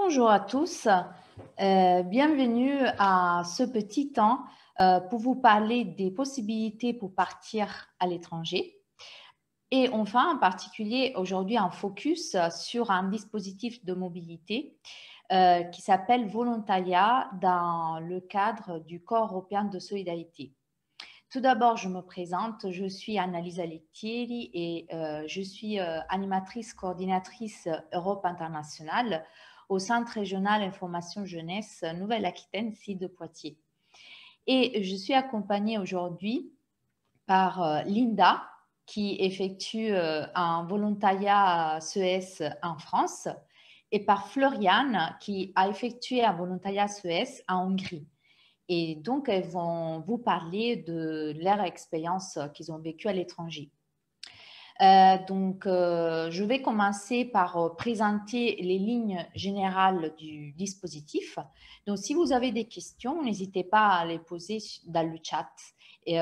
Bonjour à tous, bienvenue à ce petit temps pour vous parler des possibilités pour partir à l'étranger. Et enfin, en particulier, aujourd'hui, un focus sur un dispositif de mobilité qui s'appelle Volontariat dans le cadre du Corps européen de solidarité. Tout d'abord, je me présente, je suis Annalisa Lettieri et je suis animatrice, coordinatrice Europe internationale au Centre régional information jeunesse Nouvelle-Aquitaine, site de Poitiers. Et je suis accompagnée aujourd'hui par Linda, qui effectue un volontariat CES en France, et par Floriane, qui a effectué un volontariat CES en Hongrie. Et donc, elles vont vous parler de leur expérience qu'ils ont vécue à l'étranger. Je vais commencer par présenter les lignes générales du dispositif. Donc, si vous avez des questions, n'hésitez pas à les poser dans le chat et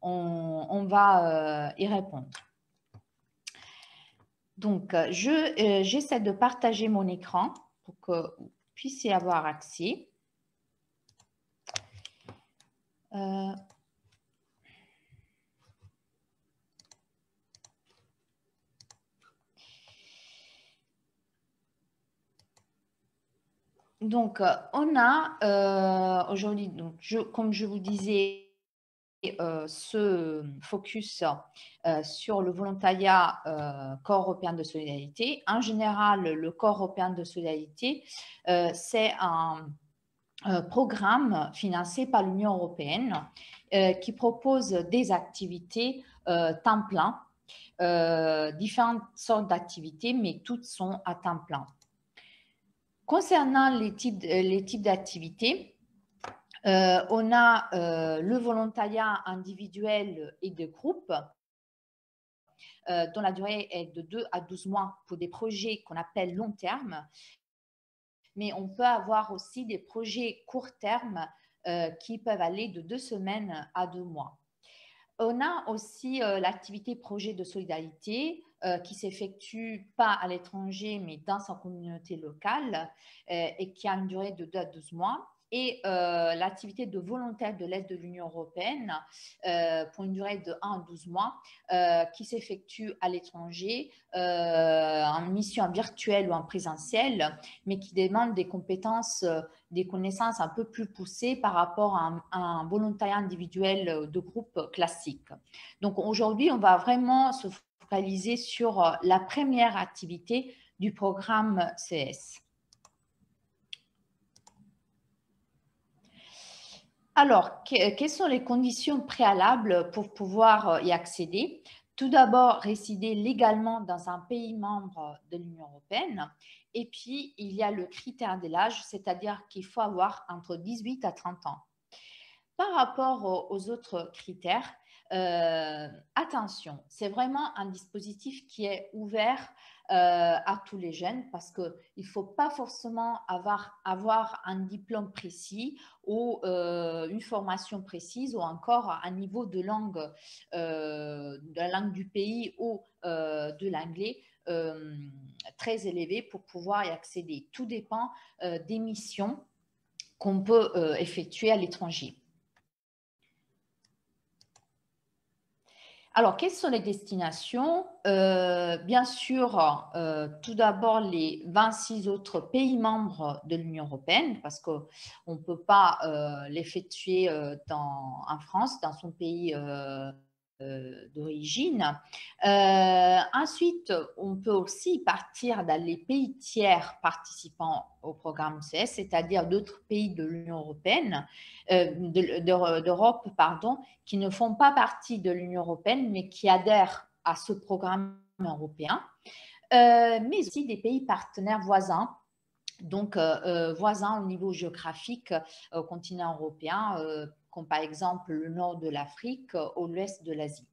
on va y répondre. Donc, j'essaie de partager mon écran pour que vous puissiez avoir accès. Donc, on a aujourd'hui, comme je vous disais, ce focus sur le volontariat Corps européen de solidarité. En général, le Corps européen de solidarité, c'est un programme financé par l'Union européenne qui propose des activités temps plein, différentes sortes d'activités, mais toutes sont à temps plein. Concernant les types d'activités, on a le volontariat individuel et de groupe, dont la durée est de 2 à 12 mois pour des projets qu'on appelle long terme. Mais on peut avoir aussi des projets court terme qui peuvent aller de 2 semaines à 2 mois. On a aussi l'activité projet de solidarité qui s'effectue pas à l'étranger, mais dans sa communauté locale et qui a une durée de 2 à 12 mois. Et l'activité de volontaire de l'aide de l'Union européenne pour une durée de 1 à 12 mois qui s'effectue à l'étranger en mission virtuelle ou en présentiel, mais qui demande des compétences, des connaissances un peu plus poussées par rapport à un volontariat individuel de groupe classique. Donc aujourd'hui, on va vraiment se focaliser sur la première activité du programme CS. Alors, quelles sont les conditions préalables pour pouvoir y accéder? Tout d'abord, résider légalement dans un pays membre de l'Union européenne. Et puis, il y a le critère de l'âge, c'est-à-dire qu'il faut avoir entre 18 à 30 ans. Par rapport aux autres critères, attention, c'est vraiment un dispositif qui est ouvert à tous les jeunes parce qu'il ne faut pas forcément avoir un diplôme précis ou une formation précise ou encore un niveau de la langue du pays ou de l'anglais très élevé pour pouvoir y accéder. Tout dépend des missions qu'on peut effectuer à l'étranger. Alors, quelles sont les destinations? Bien sûr, tout d'abord, les 26 autres pays membres de l'Union européenne, parce qu'on ne peut pas l'effectuer en France, dans son pays d'origine. Ensuite, on peut aussi partir dans les pays tiers participants au programme CS, c'est-à-dire d'autres pays de l'Union européenne, d'Europe, pardon, qui ne font pas partie de l'Union européenne, mais qui adhèrent à ce programme européen, mais aussi des pays partenaires voisins. Donc, voisins au niveau géographique au continent européen, comme par exemple le nord de l'Afrique ou l'ouest de l'Asie.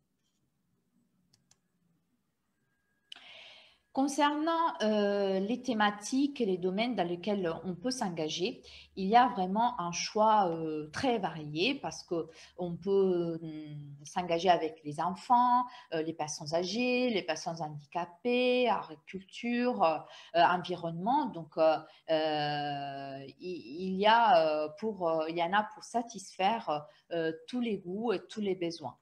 Concernant les thématiques et les domaines dans lesquels on peut s'engager, il y a vraiment un choix très varié parce qu'on peut s'engager avec les enfants, les personnes âgées, les personnes handicapées, agriculture, environnement. Donc, il y en a pour satisfaire tous les goûts et tous les besoins.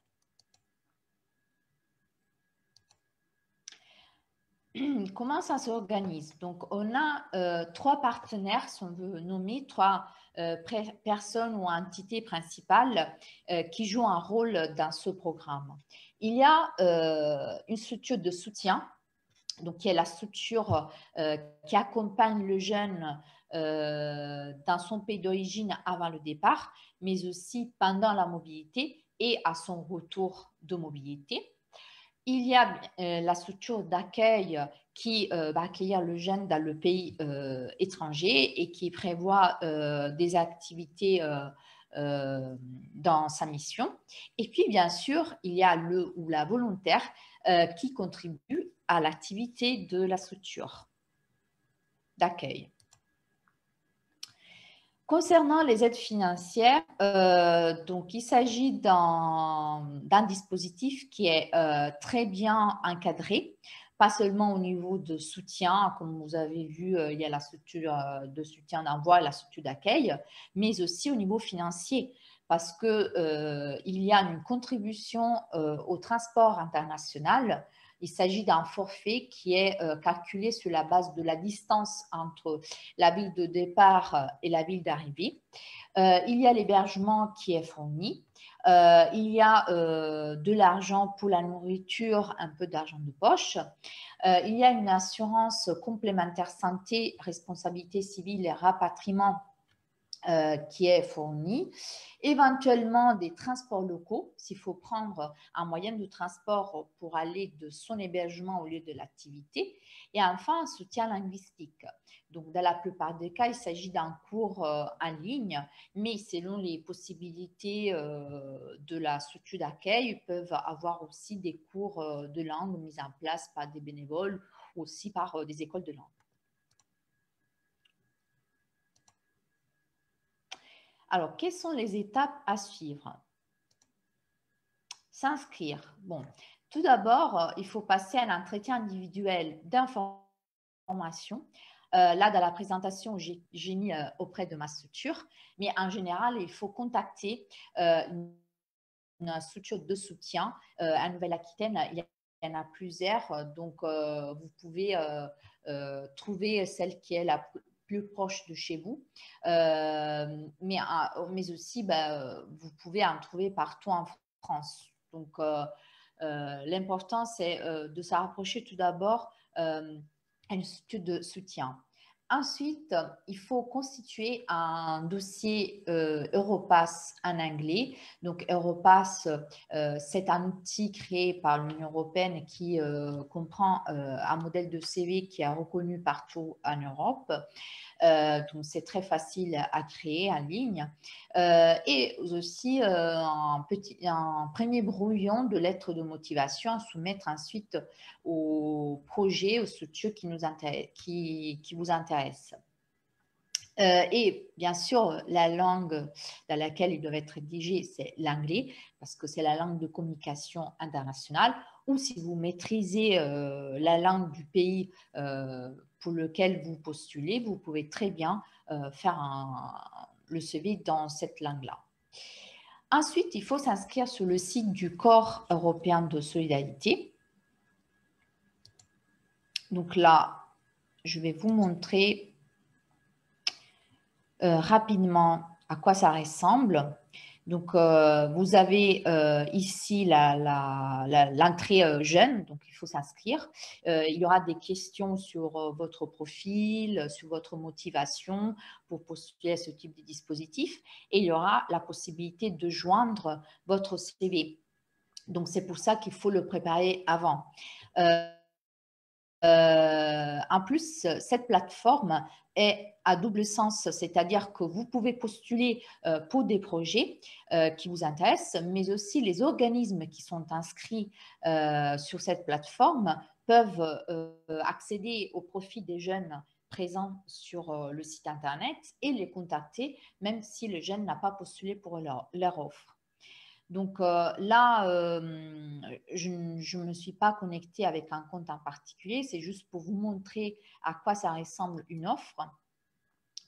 Comment ça s'organise? Donc, on a 3 partenaires, si on veut nommer, 3 personnes ou entités principales qui jouent un rôle dans ce programme. Il y a une structure de soutien, donc qui est la structure qui accompagne le jeune dans son pays d'origine avant le départ, mais aussi pendant la mobilité et à son retour de mobilité. Il y a la structure d'accueil qui va accueillir le jeune dans le pays étranger et qui prévoit des activités dans sa mission. Et puis, bien sûr, il y a le ou la volontaire qui contribue à l'activité de la structure d'accueil. Concernant les aides financières, donc il s'agit d'un dispositif qui est très bien encadré, pas seulement au niveau de soutien, comme vous avez vu, il y a la structure de soutien d'envoi et la structure d'accueil, mais aussi au niveau financier, parce qu'il y a une contribution au transport international. Il s'agit d'un forfait qui est calculé sur la base de la distance entre la ville de départ et la ville d'arrivée. Il y a l'hébergement qui est fourni. Il y a de l'argent pour la nourriture, un peu d'argent de poche. Il y a une assurance complémentaire santé, responsabilité civile et rapatriement qui est fourni, éventuellement des transports locaux, s'il faut prendre un moyen de transport pour aller de son hébergement au lieu de l'activité, et enfin un soutien linguistique. Donc, dans la plupart des cas, il s'agit d'un cours en ligne, mais selon les possibilités de la structure d'accueil, ils peuvent avoir aussi des cours de langue mis en place par des bénévoles, aussi par des écoles de langue. Alors, quelles sont les étapes à suivre? S'inscrire. Bon, tout d'abord, il faut passer à un entretien individuel d'information. Là, dans la présentation, j'ai mis auprès de ma structure, mais en général, il faut contacter une structure de soutien. À Nouvelle-Aquitaine, il y en a plusieurs, donc vous pouvez trouver celle qui est la plus proche de chez vous, mais aussi vous pouvez en trouver partout en France. Donc l'important c'est de se rapprocher tout d'abord à une structure de soutien. Ensuite, il faut constituer un dossier Europass en anglais. Donc, Europass, c'est un outil créé par l'Union européenne qui comprend un modèle de CV qui est reconnu partout en Europe. Donc, c'est très facile à créer en ligne. Et aussi un premier brouillon de lettres de motivation à soumettre ensuite au projet, aux structures qui vous intéressent. Et bien sûr, la langue dans laquelle ils doivent être rédigés, c'est l'anglais, parce que c'est la langue de communication internationale. Ou si vous maîtrisez la langue du pays pour lequel vous postulez, vous pouvez très bien faire le CV dans cette langue-là. Ensuite, il faut s'inscrire sur le site du Corps européen de solidarité. Donc là, je vais vous montrer rapidement à quoi ça ressemble. Donc, vous avez ici l'entrée jeune, donc il faut s'inscrire. Il y aura des questions sur votre profil, sur votre motivation pour postuler à ce type de dispositif. Et il y aura la possibilité de joindre votre CV. Donc, c'est pour ça qu'il faut le préparer avant. En plus, cette plateforme est à double sens, c'est-à-dire que vous pouvez postuler pour des projets qui vous intéressent, mais aussi les organismes qui sont inscrits sur cette plateforme peuvent accéder au profit des jeunes présents sur le site internet et les contacter, même si le jeune n'a pas postulé pour leur offre. Donc là, je ne me suis pas connectée avec un compte en particulier, c'est juste pour vous montrer à quoi ça ressemble une offre.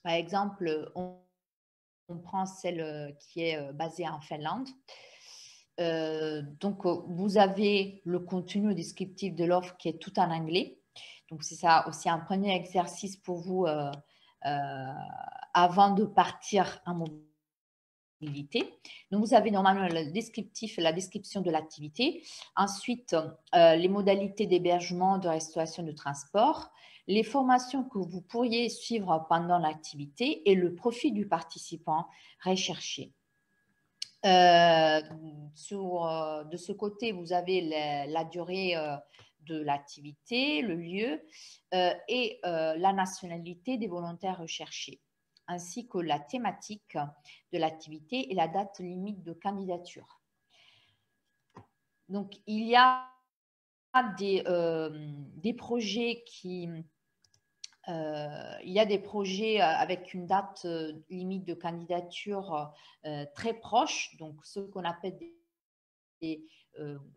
Par exemple, on prend celle qui est basée en Finlande. Donc, vous avez le contenu descriptif de l'offre qui est tout en anglais. Donc, c'est ça aussi un premier exercice pour vous avant de partir en mobilité. Donc, vous avez normalement le descriptif, la description de l'activité. Ensuite, les modalités d'hébergement, de restauration, de transport, les formations que vous pourriez suivre pendant l'activité et le profit du participant recherché. De ce côté, vous avez la durée de l'activité, le lieu et la nationalité des volontaires recherchés, ainsi que la thématique de l'activité et la date limite de candidature. Donc, il y a des projets qui... il y a des projets avec une date limite de candidature très proche, donc ce qu'on appelle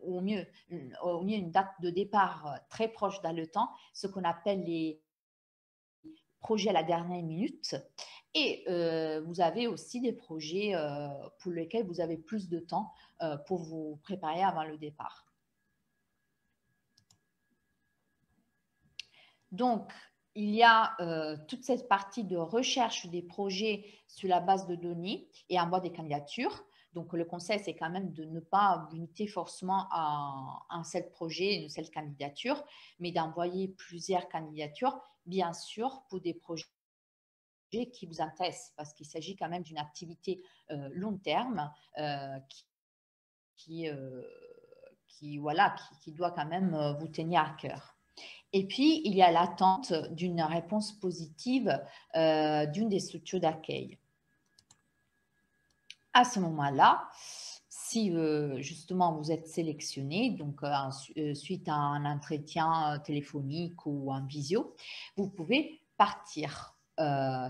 au mieux une date de départ très proche dans le temps, ce qu'on appelle les projets à la dernière minute. Et vous avez aussi des projets pour lesquels vous avez plus de temps pour vous préparer avant le départ. Donc, il y a toute cette partie de recherche des projets sur la base de données et envoi des candidatures. Donc, le conseil, c'est quand même de ne pas vous limiter forcément à un seul projet, une seule candidature, mais d'envoyer plusieurs candidatures, bien sûr, pour des projets qui vous intéressent, parce qu'il s'agit quand même d'une activité long terme qui doit quand même vous tenir à cœur. Et puis, il y a l'attente d'une réponse positive d'une des structures d'accueil. À ce moment-là, si justement vous êtes sélectionné, donc suite à un entretien téléphonique ou en visio, vous pouvez partir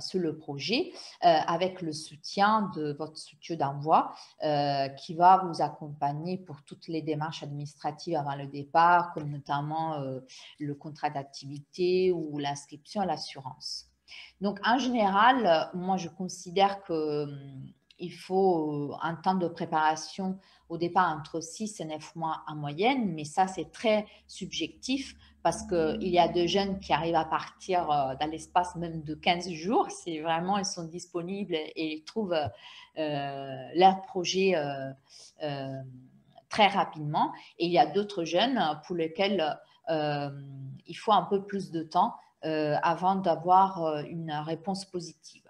sur le projet avec le soutien de votre structure d'envoi qui va vous accompagner pour toutes les démarches administratives avant le départ, comme notamment le contrat d'activité ou l'inscription à l'assurance. Donc, en général, moi, je considère que il faut un temps de préparation au départ entre 6 et 9 mois en moyenne, mais ça, c'est très subjectif parce qu'il y a de jeunes qui arrivent à partir dans l'espace même de 15 jours. C'est vraiment, ils sont disponibles et ils trouvent leur projet très rapidement. Et il y a d'autres jeunes pour lesquels il faut un peu plus de temps avant d'avoir une réponse positive.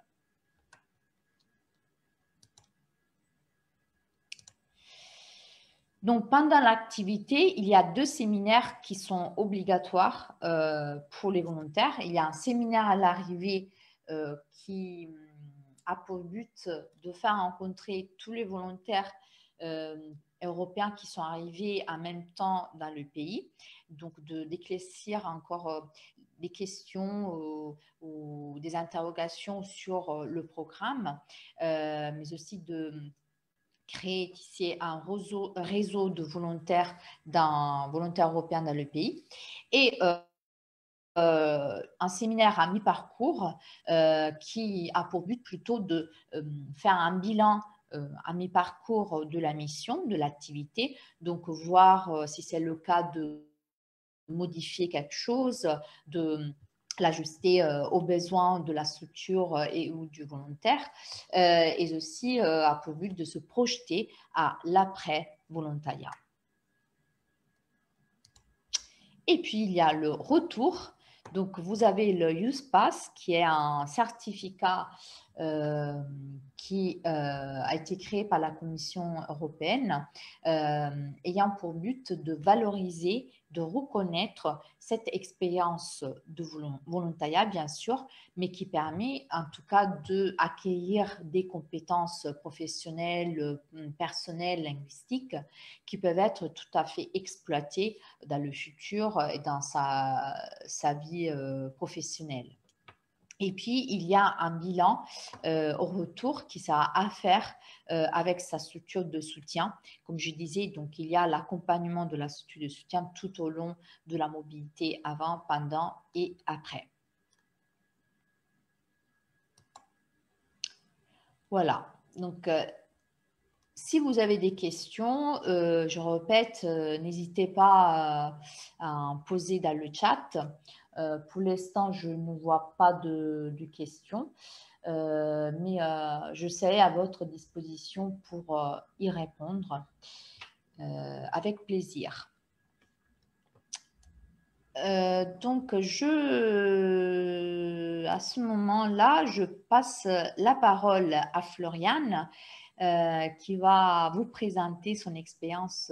Donc, pendant l'activité, il y a 2 séminaires qui sont obligatoires pour les volontaires. Il y a un séminaire à l'arrivée qui a pour but de faire rencontrer tous les volontaires européens qui sont arrivés en même temps dans le pays, donc d'éclaircir encore des questions ou des interrogations sur le programme, mais aussi de créer ici un réseau de volontaires européens dans le pays. Et un séminaire à mi-parcours qui a pour but plutôt de faire un bilan à mi-parcours de la mission, de l'activité, donc voir si c'est le cas de modifier quelque chose, de l'ajuster aux besoins de la structure et ou du volontaire, et aussi a pour but de se projeter à l'après-volontariat. Et puis, il y a le retour. Donc, vous avez le Youth Pass, qui est un certificat qui a été créé par la Commission européenne, ayant pour but de valoriser de reconnaître cette expérience de volontariat, bien sûr, mais qui permet en tout cas d'acquérir des compétences professionnelles, personnelles, linguistiques, qui peuvent être tout à fait exploitées dans le futur et dans sa vie professionnelle. Et puis, il y a un bilan au retour qui sera à faire avec sa structure de soutien. Comme je disais, donc, il y a l'accompagnement de la structure de soutien tout au long de la mobilité avant, pendant et après. Voilà. Donc, si vous avez des questions, je répète, n'hésitez pas à en poser dans le chat. Pour l'instant, je ne vois pas de questions, mais je serai à votre disposition pour y répondre avec plaisir. Donc, à ce moment-là, je passe la parole à Floriane qui va vous présenter son expérience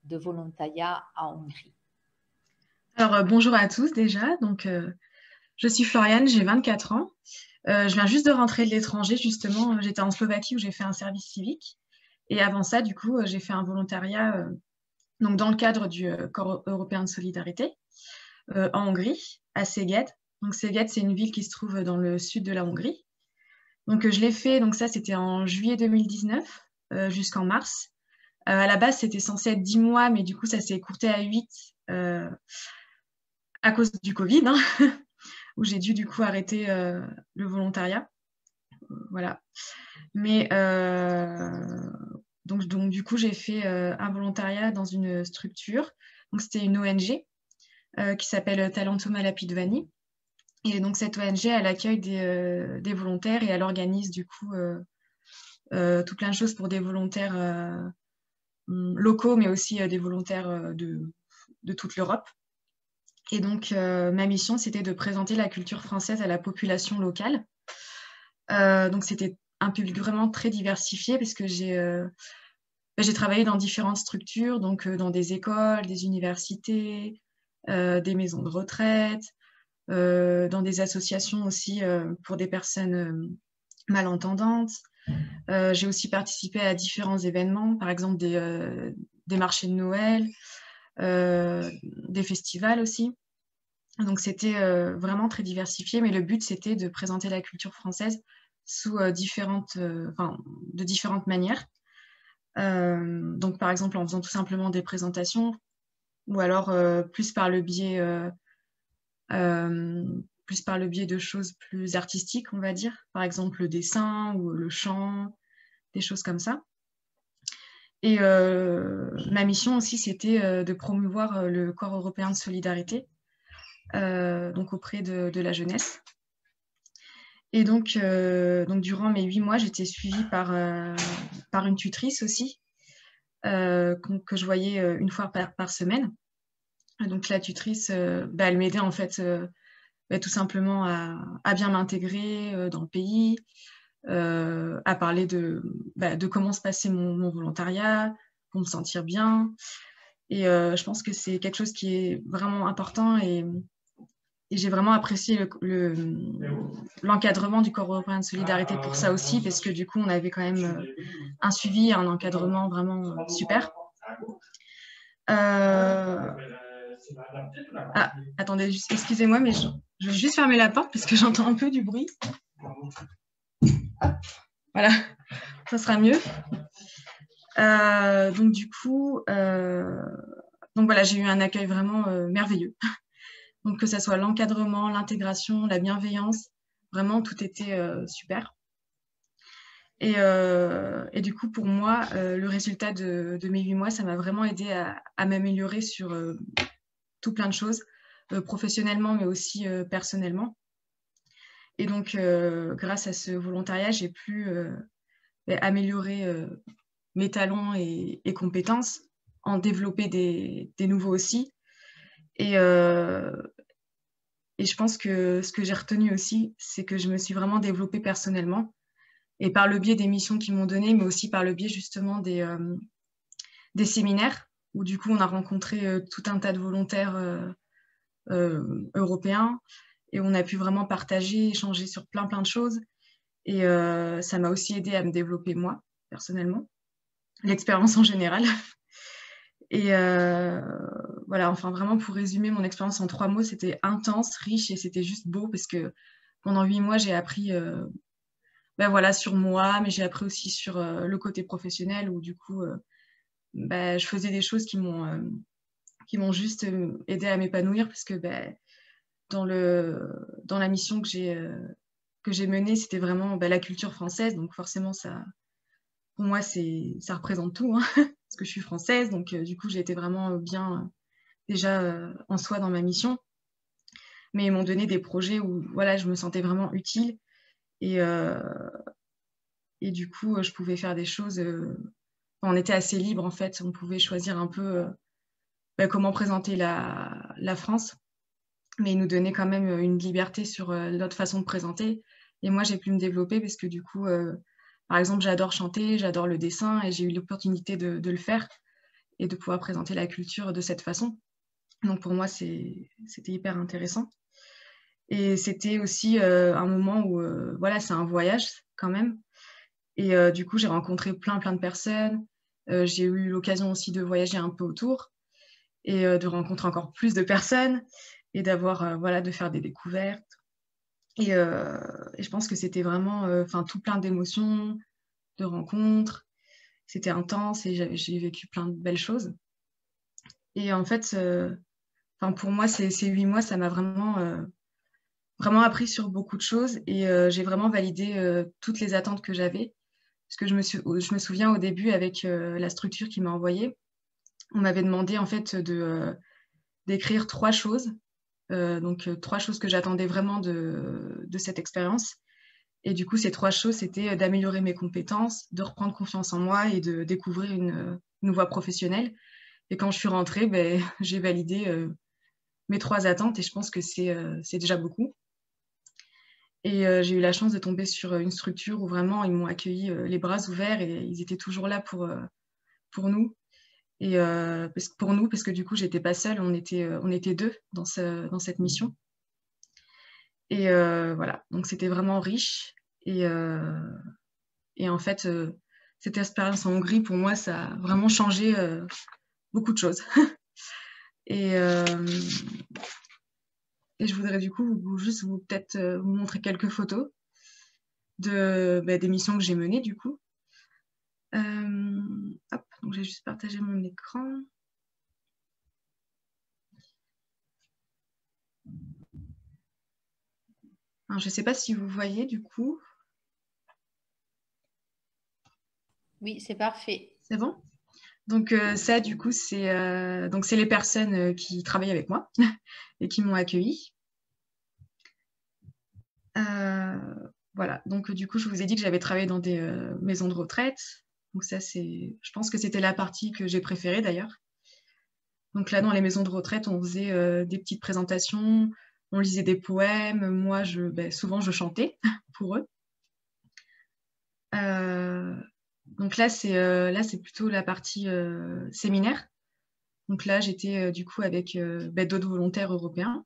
de volontariat en Hongrie. Alors, bonjour à tous déjà. Donc, je suis Floriane, j'ai 24 ans. Je viens juste de rentrer de l'étranger, justement. J'étais en Slovaquie où j'ai fait un service civique. Et avant ça, du coup, j'ai fait un volontariat donc dans le cadre du Corps européen de solidarité en Hongrie, à Szeged. Donc, Szeged, c'est une ville qui se trouve dans le sud de la Hongrie. Donc, je l'ai fait, donc ça, c'était en juillet 2019 jusqu'en mars. À la base, c'était censé être 10 mois, mais du coup, ça s'est écourté à 8 à cause du Covid, hein, où j'ai dû du coup arrêter le volontariat. Voilà. Mais donc du coup, j'ai fait un volontariat dans une structure. Donc, c'était une ONG qui s'appelle Talentum Lapidvani. Et donc, cette ONG, elle accueille des volontaires et elle organise du coup tout plein de choses pour des volontaires locaux, mais aussi des volontaires de toute l'Europe. Et donc, ma mission, c'était de présenter la culture française à la population locale. Donc, c'était un public vraiment très diversifié parce que j'ai travaillé dans différentes structures, donc dans des écoles, des universités, des maisons de retraite, dans des associations aussi pour des personnes malentendantes. J'ai aussi participé à différents événements, par exemple des marchés de Noël, des festivals aussi. Donc, c'était vraiment très diversifié, mais le but, c'était de présenter la culture française sous de différentes manières. Donc, par exemple, en faisant tout simplement des présentations, ou alors plus par le biais de choses plus artistiques, on va dire. Par exemple, le dessin ou le chant, des choses comme ça. Et ma mission aussi, c'était de promouvoir le Corps européen de solidarité, donc auprès de la jeunesse. Et donc durant mes 8 mois, j'étais suivie par une tutrice aussi, que je voyais une fois par semaine. Donc la tutrice, elle m'aidait en fait tout simplement à bien m'intégrer dans le pays, à parler de comment se passait mon volontariat, pour me sentir bien. Et je pense que c'est quelque chose qui est vraiment important et j'ai vraiment apprécié l'encadrement du Corps européen de solidarité pour ça aussi, parce que du coup, on avait quand même un suivi, un encadrement vraiment super. Ah, attendez, excusez-moi, mais je vais juste fermer la porte parce que j'entends un peu du bruit. Hop, voilà, ça sera mieux. Donc du coup, voilà, j'ai eu un accueil vraiment merveilleux. Donc que ça soit l'encadrement, l'intégration, la bienveillance, vraiment tout était super. Et du coup, pour moi, le résultat de mes 8 mois, ça m'a vraiment aidé à m'améliorer sur tout plein de choses, professionnellement, mais aussi personnellement. Et donc, grâce à ce volontariat, j'ai pu améliorer mes talents et compétences, en développer des nouveaux aussi. Et je pense que ce que j'ai retenu aussi, c'est que je me suis vraiment développée personnellement, et par le biais des missions qu'ils m'ont données, mais aussi par le biais justement des séminaires où du coup, on a rencontré tout un tas de volontaires européens et on a pu vraiment partager, échanger sur plein de choses. Et ça m'a aussi aidé à me développer moi, personnellement, l'expérience en général. Et voilà, enfin vraiment pour résumer mon expérience en 3 mots, c'était intense, riche et c'était juste beau parce que pendant 8 mois, j'ai appris ben voilà, sur moi, mais j'ai appris aussi sur le côté professionnel où du coup, ben, je faisais des choses qui m'ont juste aidé à m'épanouir parce que ben, dans la mission que j'ai menée, c'était vraiment ben, la culture française. Donc forcément, ça, pour moi, ça représente tout, hein, parce que je suis française. Donc du coup, j'ai été vraiment bien déjà en soi dans ma mission. Mais ils m'ont donné des projets où voilà, je me sentais vraiment utile. Et, et du coup, je pouvais faire des choses. On était assez libre en fait. On pouvait choisir un peu bah, comment présenter la France. Mais ils nous donnaient quand même une liberté sur notre façon de présenter. Et moi, j'ai pu me développer parce que du coup, par exemple, j'adore chanter, j'adore le dessin et j'ai eu l'opportunité de le faire et de pouvoir présenter la culture de cette façon. Donc pour moi, c'était hyper intéressant. Et c'était aussi un moment où, voilà, c'est un voyage quand même. Et du coup, j'ai rencontré plein de personnes. J'ai eu l'occasion aussi de voyager un peu autour et de rencontrer encore plus de personnes et d'avoir, voilà, de faire des découvertes. Et je pense que c'était vraiment, enfin, tout plein d'émotions, de rencontres. C'était intense et j'ai vécu plein de belles choses. Et en fait, enfin, pour moi, ces 8 mois, ça m'a vraiment appris sur beaucoup de choses et j'ai vraiment validé toutes les attentes que j'avais. Parce que je me souviens au début avec la structure qui m'a envoyée, on m'avait demandé en fait d'écrire 3 choses. Donc 3 choses que j'attendais vraiment de cette expérience. Et du coup, ces 3 choses, c'était d'améliorer mes compétences, de reprendre confiance en moi et de découvrir une voie professionnelle. Et quand je suis rentrée, ben, j'ai validé mes 3 attentes et je pense que c'est déjà beaucoup. Et j'ai eu la chance de tomber sur une structure où vraiment ils m'ont accueilli les bras ouverts et ils étaient toujours là pour nous. Et parce que du coup, j'étais pas seule, on était 2 dans cette mission. Et voilà, donc c'était vraiment riche. Et en fait, cette expérience en Hongrie, pour moi, ça a vraiment changé beaucoup de choses. Et, et je voudrais du coup juste peut-être vous montrer quelques photos des missions que j'ai menées du coup. Hop, donc j'ai juste partagé mon écran. Alors, je ne sais pas si vous voyez du coup. Oui, c'est parfait. C'est bon? Donc ça, du coup, c'est les personnes qui travaillent avec moi et qui m'ont accueillie. Voilà, donc du coup, je vous ai dit que j'avais travaillé dans des maisons de retraite. Donc ça, je pense que c'était la partie que j'ai préférée d'ailleurs. Donc là, dans les maisons de retraite, on faisait des petites présentations, on lisait des poèmes. Moi, souvent, je chantais pour eux. Donc là, c'est plutôt la partie séminaire. Donc là, j'étais du coup avec d'autres volontaires européens.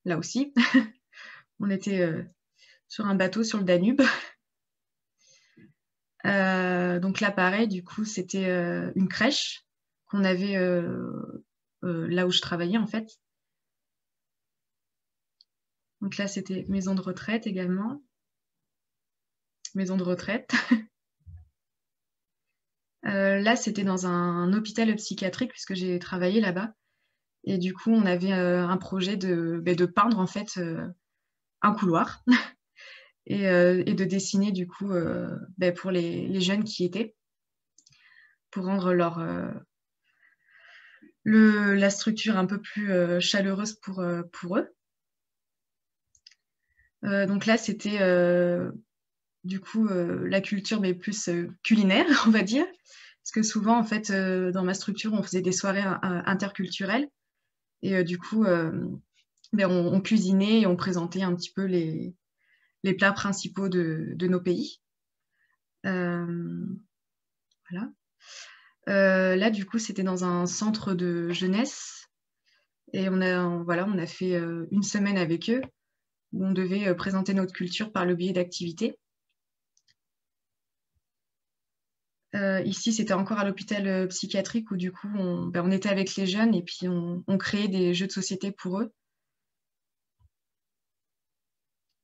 Là aussi, on était sur un bateau sur le Danube. Donc là, pareil, du coup, c'était une crèche qu'on avait là où je travaillais, en fait. Donc là, c'était maison de retraite également. Maison de retraite. Là, c'était dans un hôpital psychiatrique puisque j'ai travaillé là-bas. Et du coup, on avait un projet de peindre, en fait, un couloir et de dessiner, du coup, pour les jeunes qui y étaient, pour rendre la structure un peu plus chaleureuse pour eux. Donc là, c'était du coup la culture, mais plus culinaire, on va dire. Parce que souvent, en fait, dans ma structure, on faisait des soirées interculturelles. Et du coup, on cuisinait et on présentait un petit peu les plats principaux de nos pays. Voilà. Là, du coup, c'était dans un centre de jeunesse. Et on a fait une semaine avec eux où on devait présenter notre culture par le biais d'activités. Ici, c'était encore à l'hôpital psychiatrique où du coup, on était avec les jeunes et puis on créait des jeux de société pour eux.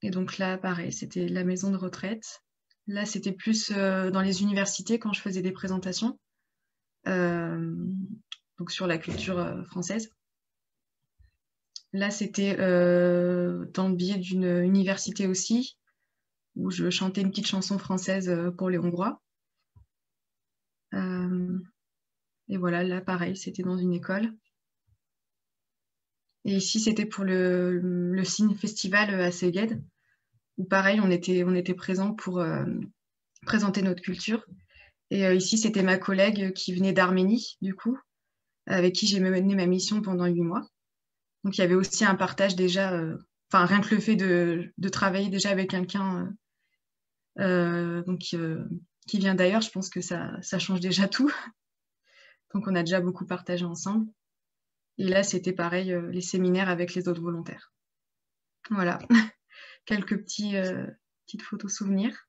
Et donc là, pareil, c'était la maison de retraite. Là, c'était plus dans les universités quand je faisais des présentations, donc sur la culture française. Là, c'était dans le biais d'une université aussi, où je chantais une petite chanson française pour les Hongrois. Et voilà, là, pareil, c'était dans une école. Et ici, c'était pour le Cine Festival à Szeged, où pareil, on était présents pour présenter notre culture. Et ici, c'était ma collègue qui venait d'Arménie, du coup, avec qui j'ai mené ma mission pendant 8 mois. Donc, il y avait aussi un partage déjà, enfin, rien que le fait de travailler déjà avec quelqu'un qui vient d'ailleurs, je pense que ça change déjà tout. Donc, on a déjà beaucoup partagé ensemble. Et là, c'était pareil, les séminaires avec les autres volontaires. Voilà, quelques petites photos souvenirs.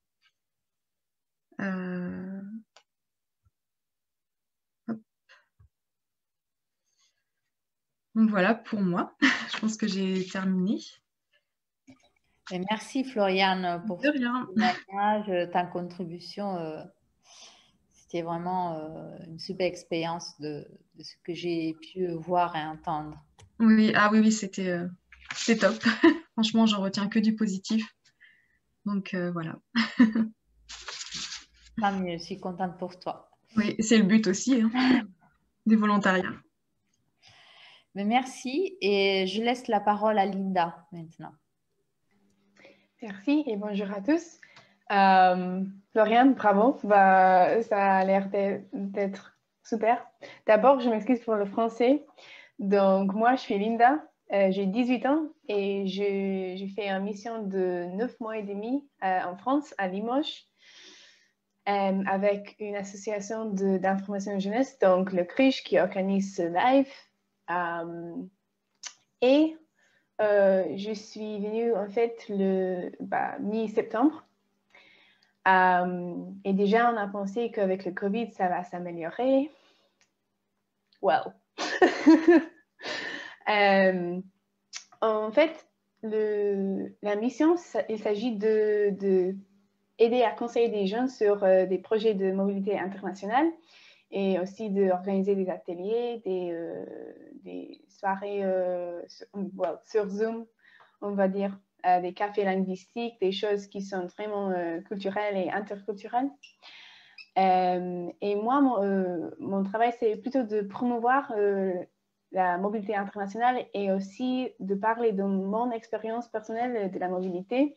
Donc voilà pour moi. Je pense que j'ai terminé. Et merci Floriane pour De rien. ton témoignage, ta contribution. C'était vraiment une super expérience de ce que j'ai pu voir et entendre. Oui, ah oui, c'était top. Franchement, j'en retiens que du positif. Donc voilà. Tant mieux, je suis contente pour toi. Oui, c'est le but aussi des volontariats. Mais merci et je laisse la parole à Linda maintenant. Merci et bonjour à tous. Floriane, bravo, ça a l'air d'être super. D'abord, je m'excuse pour le français. Donc, moi, je suis Linda, j'ai 18 ans et j'ai fait une mission de 9 mois et demi en France, à Limoges, avec une association d'information jeunesse, donc le CRIJ, qui organise ce live. Et je suis venue en fait le mi-septembre. Et déjà, on a pensé qu'avec le Covid, ça va s'améliorer. Well. En fait, la mission, il s'agit de aider à conseiller des jeunes sur des projets de mobilité internationale et aussi d'organiser des ateliers, des soirées sur Zoom, on va dire, des cafés linguistiques, des choses qui sont vraiment culturelles et interculturelles. Et moi, mon travail, c'est plutôt de promouvoir la mobilité internationale et aussi de parler de mon expérience personnelle de la mobilité.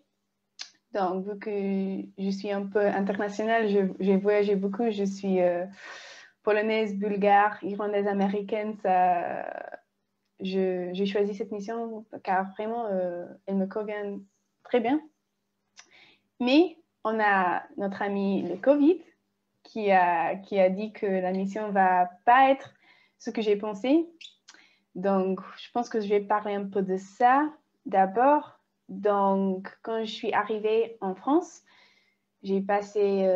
Donc, vu que je suis un peu internationale, j'ai voyagé beaucoup, je suis polonaise, bulgare, irlandaise, américaine. J'ai choisi cette mission car vraiment, elle me convient très bien. Mais on a notre ami le Covid qui a dit que la mission ne va pas être ce que j'ai pensé. Donc, je pense que je vais parler un peu de ça d'abord. Donc, quand je suis arrivée en France, j'ai passé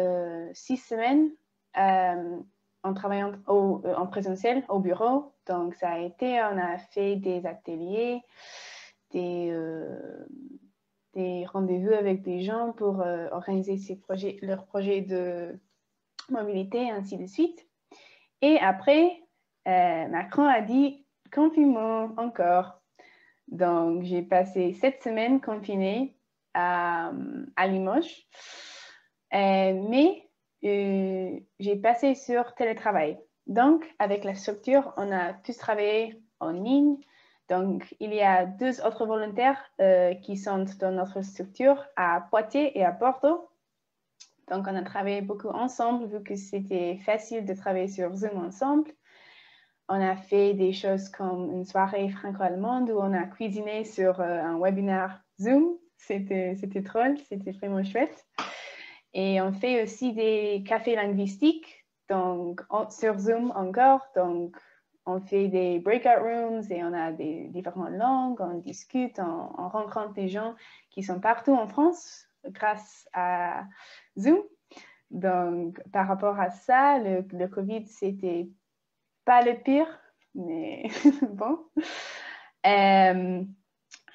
6 semaines en travaillant en présentiel au bureau. Donc, ça a été, on a fait des ateliers, des rendez-vous avec des gens pour organiser leurs projets de mobilité, ainsi de suite. Et après, Macron a dit confinement encore. Donc, j'ai passé 7 semaines confinée à Limoges. Mais j'ai passé sur télétravail. Donc, avec la structure, on a tous travaillé en ligne. Donc, il y a 2 autres volontaires qui sont dans notre structure à Poitiers et à Bordeaux. Donc, on a travaillé beaucoup ensemble, vu que c'était facile de travailler sur Zoom ensemble. On a fait des choses comme une soirée franco-allemande où on a cuisiné sur un webinaire Zoom. C'était drôle, c'était vraiment chouette. Et on fait aussi des cafés linguistiques Donc, sur Zoom encore, donc on fait des breakout rooms et on a des différentes langues, on discute, on rencontre des gens qui sont partout en France grâce à Zoom. Donc, par rapport à ça, le Covid, c'était pas le pire, mais bon.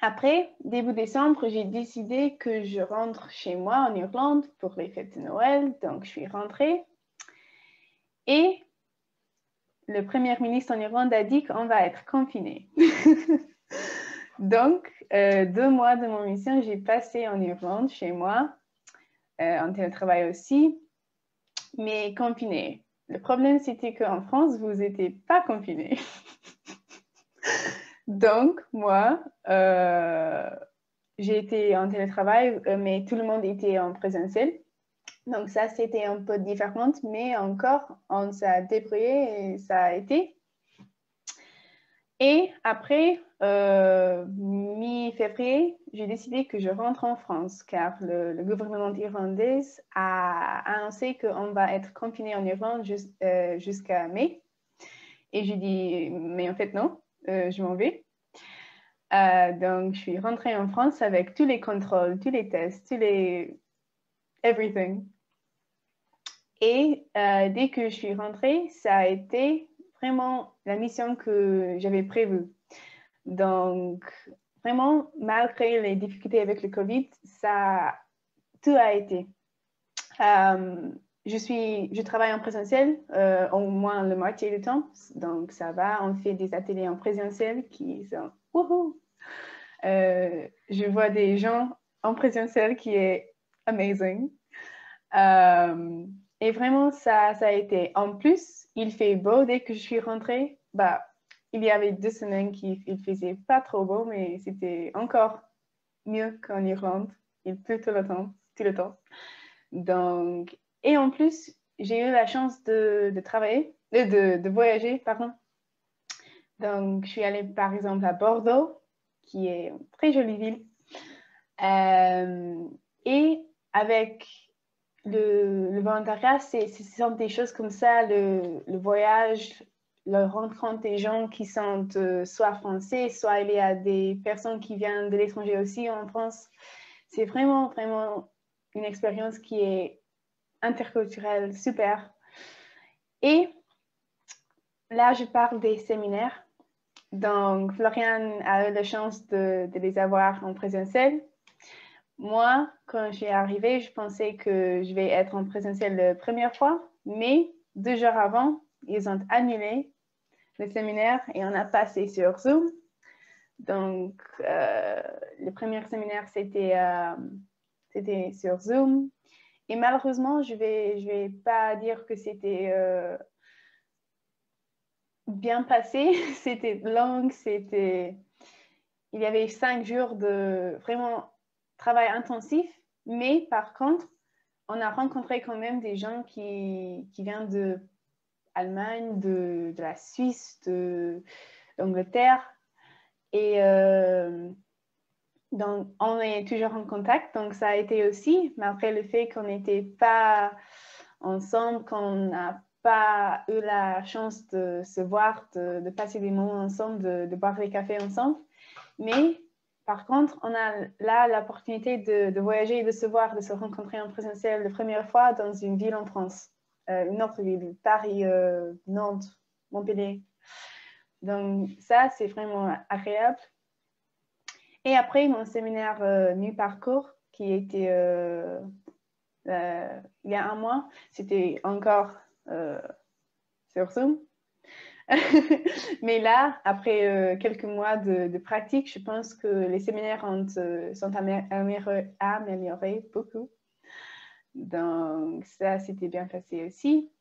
Après, début décembre, j'ai décidé que je rentre chez moi en Irlande pour les fêtes de Noël. Donc, je suis rentrée. Et le Premier ministre en Irlande a dit qu'on va être confinés. Donc, 2 mois de mon mission, j'ai passé en Irlande, chez moi, en télétravail aussi, mais confinés. Le problème, c'était qu'en France, vous n'étiez pas confinés. Donc, moi, j'ai été en télétravail, mais tout le monde était en présentiel. Donc, ça, c'était un peu différent, mais encore, on s'est débrouillé et ça a été. Et après, mi-février, j'ai décidé que je rentre en France car le gouvernement irlandais a annoncé qu'on va être confiné en Irlande jusqu'à mai. Et j'ai dit, mais en fait, non, je m'en vais. Donc, je suis rentrée en France avec tous les contrôles, tous les tests, everything. Et dès que je suis rentrée, ça a été vraiment la mission que j'avais prévue. Donc, vraiment, malgré les difficultés avec le Covid, tout a été. Je travaille en présentiel au moins le moitié du temps, donc ça va. On fait des ateliers en présentiel qui sont wouhou. Je vois des gens en présentiel qui est amazing. Et vraiment, ça a été. En plus, il fait beau dès que je suis rentrée. Il y avait 2 semaines qu'il ne faisait pas trop beau, mais c'était encore mieux qu'en Irlande. Il pleut tout le temps. Donc, et en plus, j'ai eu la chance de travailler, de voyager, pardon. Donc, je suis allée par exemple à Bordeaux, qui est une très jolie ville. Et avec le volontariat, ce sont des choses comme ça, le voyage, le rencontre des gens qui sont soit français, soit il y a des personnes qui viennent de l'étranger aussi en France. C'est vraiment, vraiment une expérience qui est interculturelle, super. Et là, je parle des séminaires. Donc, Florian a eu la chance de les avoir en présentiel. Moi, quand je suis arrivée, je pensais que je vais être en présentiel la première fois, mais 2 jours avant, ils ont annulé le séminaire et on a passé sur Zoom. Donc, le premier séminaire, c'était sur Zoom. Et malheureusement, je vais pas dire que c'était bien passé. C'était long, il y avait 5 jours de vraiment travail intensif, mais par contre, on a rencontré quand même des gens qui viennent d'Allemagne, de la Suisse, d'Angleterre. Et donc, on est toujours en contact. Donc, ça a été aussi, malgré le fait qu'on n'était pas ensemble, qu'on n'a pas eu la chance de se voir, de passer des moments ensemble, de boire des cafés ensemble. Mais par contre, on a là l'opportunité de voyager et de se voir, de se rencontrer en présentiel la première fois dans une ville en France, une autre ville, Paris, Nantes, Montpellier. Donc ça, c'est vraiment agréable. Et après, mon séminaire mi-parcours, qui était il y a 1 mois, c'était encore sur Zoom. Mais là, après quelques mois de pratique, je pense que les séminaires sont améliorés beaucoup. Donc, ça, c'était bien passé aussi.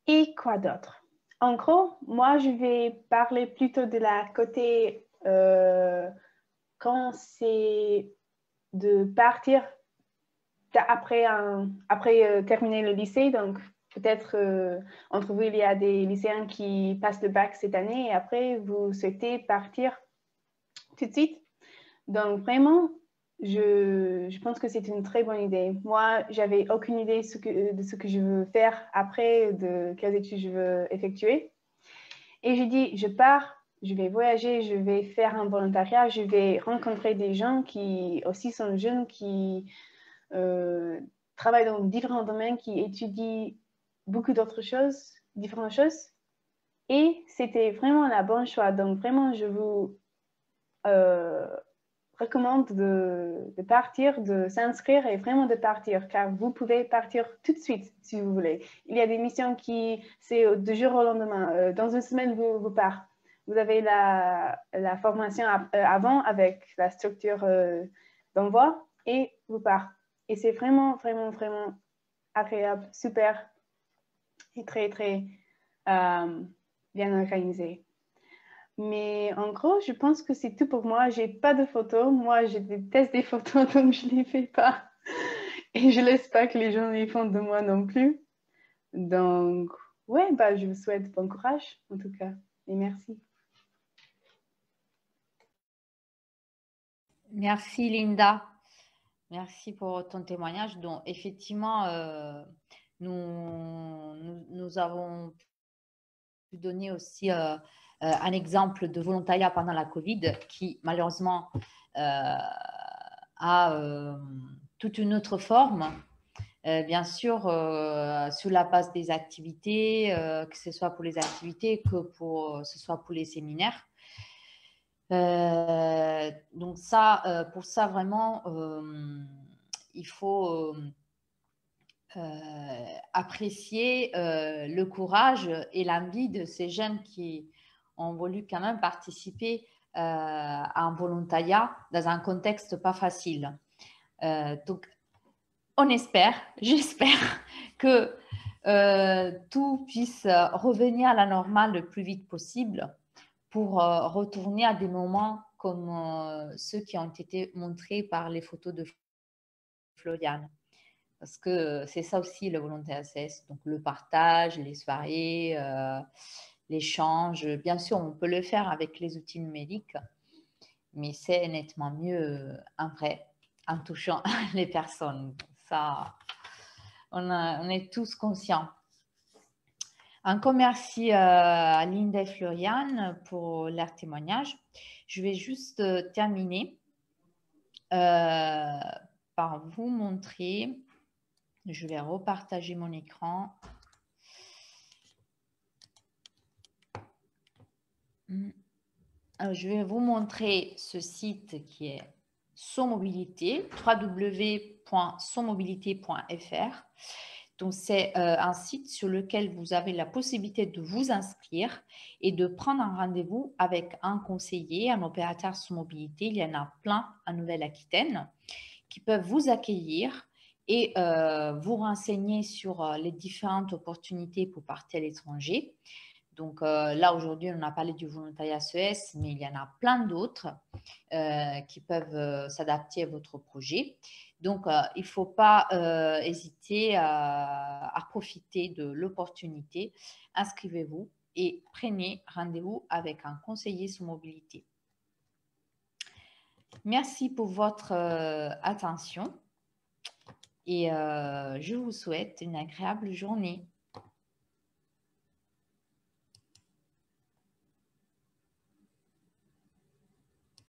Et quoi d'autre? En gros, moi, je vais parler plutôt de la côté quand c'est de partir après terminer le lycée. Donc, peut-être entre vous, il y a des lycéens qui passent le bac cette année et après, vous souhaitez partir tout de suite. Donc, vraiment, je pense que c'est une très bonne idée. Moi, j'avais aucune idée de ce que je veux faire après, de quelles études je veux effectuer. Et j'ai dit, je pars, je vais voyager, je vais faire un volontariat, je vais rencontrer des gens qui aussi sont jeunes, qui travaillent dans différents domaines, qui étudient beaucoup d'autres choses, différentes choses. Et c'était vraiment la bonne choix. Donc, vraiment, je vous recommande de partir, de s'inscrire et vraiment de partir, car vous pouvez partir tout de suite si vous voulez. Il y a des missions qui, c'est du jour au lendemain. Dans une semaine, vous partez. Vous avez la formation avant avec la structure d'envoi et vous partez. Et c'est vraiment, vraiment, vraiment agréable, super et très, très bien organisé. Mais en gros, je pense que c'est tout pour moi. J'ai pas de photos. Moi, je déteste des photos, donc je les fais pas. Et je laisse pas que les gens les font de moi non plus. Donc, ouais, bah, je vous souhaite bon courage, en tout cas. Et merci. Merci Linda. Merci pour ton témoignage. Donc, effectivement, nous avons pu donner aussi un exemple de volontariat pendant la Covid qui, malheureusement, a toute une autre forme. Bien sûr, sur la base des activités, que ce soit pour les activités, que ce soit pour les séminaires. Donc ça, pour ça, vraiment, il faut apprécier le courage et l'envie de ces jeunes qui ont voulu quand même participer à un volontariat dans un contexte pas facile. Donc, on espère, j'espère que tout puisse revenir à la normale le plus vite possible pour retourner à des moments comme ceux qui ont été montrés par les photos de Floriane. Parce que c'est ça aussi le volontariat ACS, donc le partage, les soirées, l'échange. Bien sûr, on peut le faire avec les outils numériques, mais c'est nettement mieux en vrai, en touchant les personnes. Ça, on est tous conscients. Encore merci à Linda et Floriane pour leur témoignage. Je vais juste terminer par vous montrer. Je vais repartager mon écran. Alors, je vais vous montrer ce site qui est SoMobilité, www.somobilité.fr. Donc, c'est un site sur lequel vous avez la possibilité de vous inscrire et de prendre un rendez-vous avec un conseiller, un opérateur sur mobilité. Il y en a plein en Nouvelle-Aquitaine qui peuvent vous accueillir et vous renseigner sur les différentes opportunités pour partir à l'étranger. Donc là, aujourd'hui, on a parlé du volontariat CES, mais il y en a plein d'autres qui peuvent s'adapter à votre projet. Donc, il ne faut pas hésiter à profiter de l'opportunité. Inscrivez-vous et prenez rendez-vous avec un conseiller sur mobilité. Merci pour votre attention et je vous souhaite une agréable journée.